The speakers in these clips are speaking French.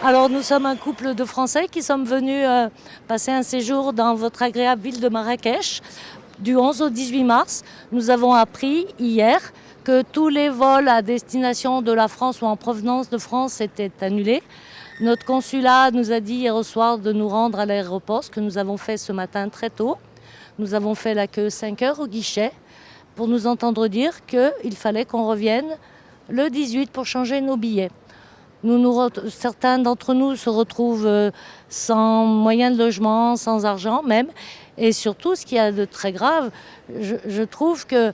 Alors nous sommes un couple de Français qui sommes venus passer un séjour dans votre agréable ville de Marrakech du 11 au 18 mars. Nous avons appris hier que tous les vols à destination de la France ou en provenance de France étaient annulés. Notre consulat nous a dit hier soir de nous rendre à l'aéroport, ce que nous avons fait ce matin très tôt. Nous avons fait la queue 5 heures au guichet pour nous entendre dire qu'il fallait qu'on revienne le 18 pour changer nos billets. Certains d'entre nous se retrouvent sans moyens de logement, sans argent même. Et surtout, ce qu'il y a de très grave, je trouve que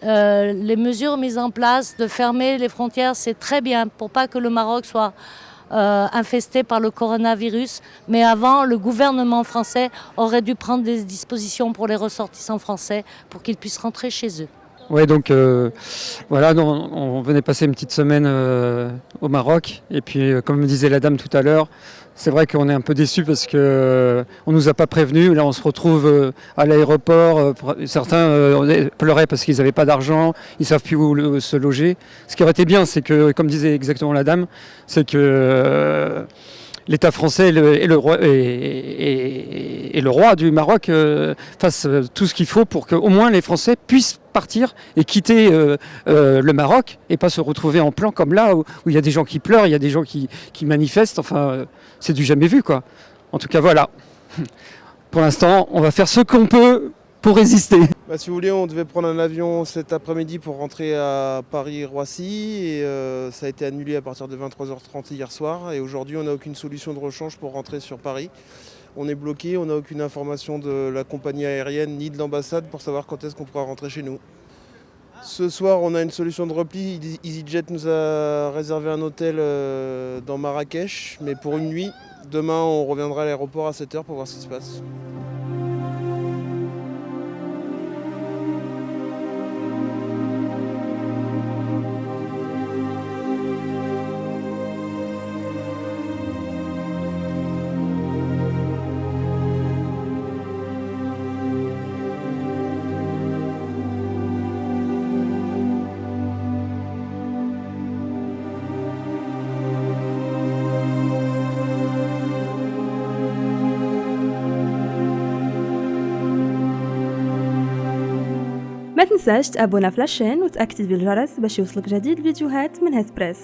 les mesures mises en place de fermer les frontières, c'est très bien pour pas que le Maroc soit infesté par le coronavirus. Mais avant, le gouvernement français aurait dû prendre des dispositions pour les ressortissants français pour qu'ils puissent rentrer chez eux. Ouais, donc voilà, on venait passer une petite semaine au Maroc. Et puis, comme disait la dame tout à l'heure, c'est vrai qu'on est un peu déçus parce qu'on ne nous a pas prévenus. Là, on se retrouve à l'aéroport. Certains pleuraient parce qu'ils n'avaient pas d'argent, ils ne savent plus où se loger. Ce qui aurait été bien, c'est que, comme disait exactement la dame, c'est que l'État français et le roi du Maroc fassent tout ce qu'il faut pour qu'au moins les Français puissent partir et quitter le Maroc et pas se retrouver en plan comme là où il y a des gens qui pleurent, il y a des gens qui manifestent. Enfin, c'est du jamais vu, quoi. En tout cas, voilà. Pour l'instant, on va faire ce qu'on peut pour résister. Si vous voulez, on devait prendre un avion cet après-midi pour rentrer à Paris-Roissy et ça a été annulé à partir de 23h30 hier soir. Et aujourd'hui, on n'a aucune solution de rechange pour rentrer sur Paris. On est bloqué, on n'a aucune information de la compagnie aérienne ni de l'ambassade pour savoir quand est-ce qu'on pourra rentrer chez nous. Ce soir, on a une solution de repli. EasyJet nous a réservé un hôtel dans Marrakech, mais pour une nuit. Demain, on reviendra à l'aéroport à 7h pour voir ce qui se passe. ما تنساش تابونا في لاشين وتأكتيفي الجرس باش يوصلك جديد فيديوهات من هسبريس.